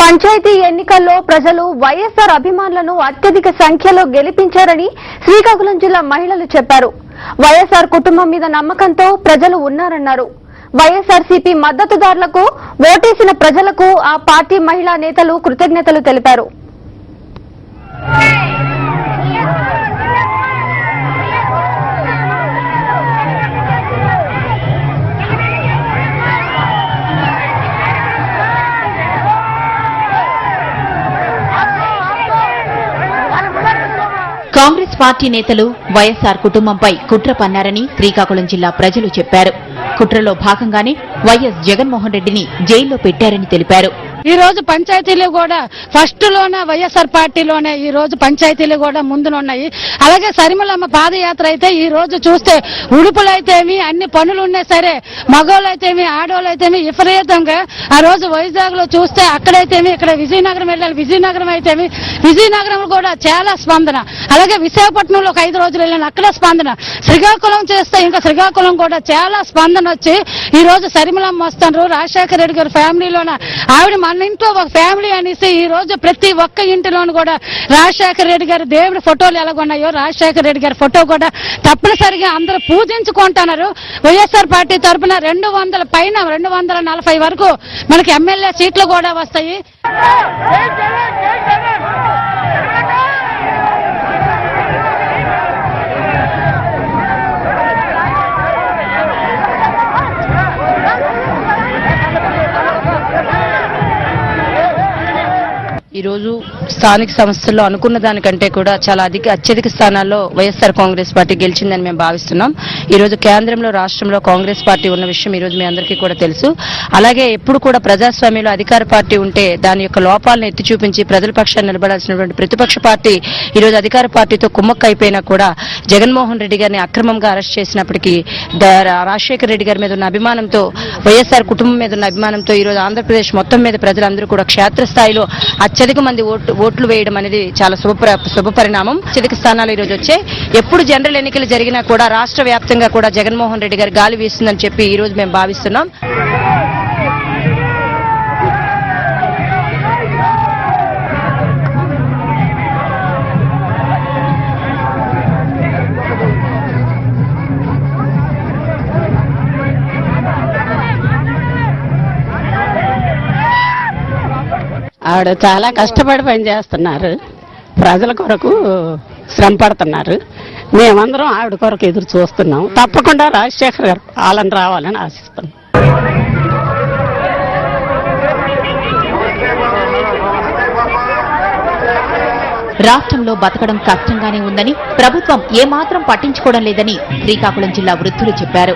పంచాయతీ ఎన్నికల్లో ప్రజలు వైఎస్ఆర్ అభిమానులను అత్యధిక సంఖ్యలో గెలిపించారని శ్రీకాకుళం జిల్లా మహిళలు చెప్పారు. వైఎస్ఆర్ కుటుంబం మీద నమ్మకంతో ప్రజలు ఉన్నారన్నారు. వైఎస్ఆర్సీపీ మద్దతుదారులకు ఓటేసిన ప్రజలకు ఆ పార్టీ మహిళా నేతలు కృతజ్ఞతలు తెలిపారు. కాంగ్రెస్ పార్టీ నేతలు వైఎస్ఆర్ కుటుంబంపై కుట్ర పన్నారని శ్రీకాకుళం జిల్లా ప్రజలు చెప్పారు. కుట్రలో భాగంగానే వైఎస్ జగన్మోహన్ రెడ్డిని జైల్లో పెట్టారని తెలిపారు. ఈ రోజు పంచాయతీలు కూడా ఫస్ట్ లోనే వైఎస్ఆర్ పార్టీలోనే ఈ రోజు పంచాయతీలు కూడా ముందునున్నాయి. అలాగే సరిమలమ్మ పాదయాత్ర అయితే ఈ రోజు చూస్తే ఉడుపులైతేమి అన్ని పనులు ఉన్నాయి. సరే మగోళ్ళైతేమి ఆడోళ్ళైతేమి విపరీతంగా ఆ రోజు వైజాగ్ లో చూస్తే అక్కడైతేమి ఇక్కడ విజయనగరం వెళ్ళాలి. విజయనగరం అయితేమి విజయనగరం కూడా చాలా స్పందన. అలాగే విశాఖపట్నంలో ఒక 5 రోజులు వెళ్ళాను, అక్కడ స్పందన. శ్రీకాకుళం చేస్తే ఇంకా శ్రీకాకుళం కూడా చాలా స్పందన వచ్చి ఈ రోజు సరిమలమ్మ వస్తారు. రాజశేఖర రెడ్డి గారి ఫ్యామిలీలోన ఆవిడ మన ఇంట్లో ఒక ఫ్యామిలీ అనేసి ఈ రోజు ప్రతి ఒక్క ఇంటిలోనూ కూడా రాజశేఖర రెడ్డి గారి దేవుడి ఫోటోలు ఎలాగున్నాయో రాజశేఖర రెడ్డి గారి ఫోటో కూడా తప్పనిసరిగా అందరూ పూజించుకుంటున్నారు. వైఎస్ఆర్ పార్టీ తరఫున 200 పైన 240 వరకు మనకి ఎమ్మెల్యే సీట్లు కూడా వస్తాయి. ఈ రోజు స్థానిక సంస్థల్లో అనుకున్న దానికంటే కూడా చాలా అత్యధిక స్థానాల్లో వైఎస్ఆర్ కాంగ్రెస్ పార్టీ గెలిచిందని మేము భావిస్తున్నాం. ఈ రోజు కేంద్రంలో రాష్ట్రంలో కాంగ్రెస్ పార్టీ ఉన్న విషయం ఈ రోజు మీ అందరికీ కూడా తెలుసు. అలాగే ఎప్పుడు కూడా ప్రజాస్వామ్యంలో అధికార పార్టీ ఉంటే దాని యొక్క లోపాలను ఎత్తి చూపించి ప్రజల పక్షాన్ని నిలబడాల్సినటువంటి ప్రతిపక్ష పార్టీ ఈ రోజు అధికార పార్టీతో కుమ్మక్క అయిపోయినా కూడా జగన్మోహన్ రెడ్డి గారిని అక్రమంగా అరెస్ట్ చేసినప్పటికీ రాజశేఖర రెడ్డి గారి మీద ఉన్న అభిమానంతో వైఎస్ఆర్ కుటుంబం మీద ఉన్న అభిమానంతో ఈ రోజు ఆంధ్రప్రదేశ్ మొత్తం మీద ప్రజలందరూ కూడా క్షేత్రస్థాయిలో అత్యధిక మంది ఓట్లు వేయడం అనేది చాలా శుభ పరిణామం. అత్యధిక స్థానాలు ఈ రోజు వచ్చాయి. ఎప్పుడు జనరల్ ఎన్నికలు జరిగినా కూడా రాష్ట్ర వ్యాప్తంగా కూడా జగన్మోహన్ రెడ్డి గారి గాలి వీస్తుందని చెప్పి ఈ రోజు మేము భావిస్తున్నాం. ఆవిడ చాలా కష్టపడి పనిచేస్తున్నారు. ప్రజల కొరకు శ్రమ పడుతున్నారు. మేమందరం ఆవిడ కొరకు ఎదురు చూస్తున్నాం. తప్పకుండా రాజశేఖర్ గారు పాలన రావాలని ఆశిస్తున్నాం. రాష్ట్రంలో బతకడం కష్టంగానే ఉందని, ప్రభుత్వం ఏమాత్రం పట్టించుకోవడం లేదని శ్రీకాకుళం జిల్లా వృద్ధులు చెప్పారు.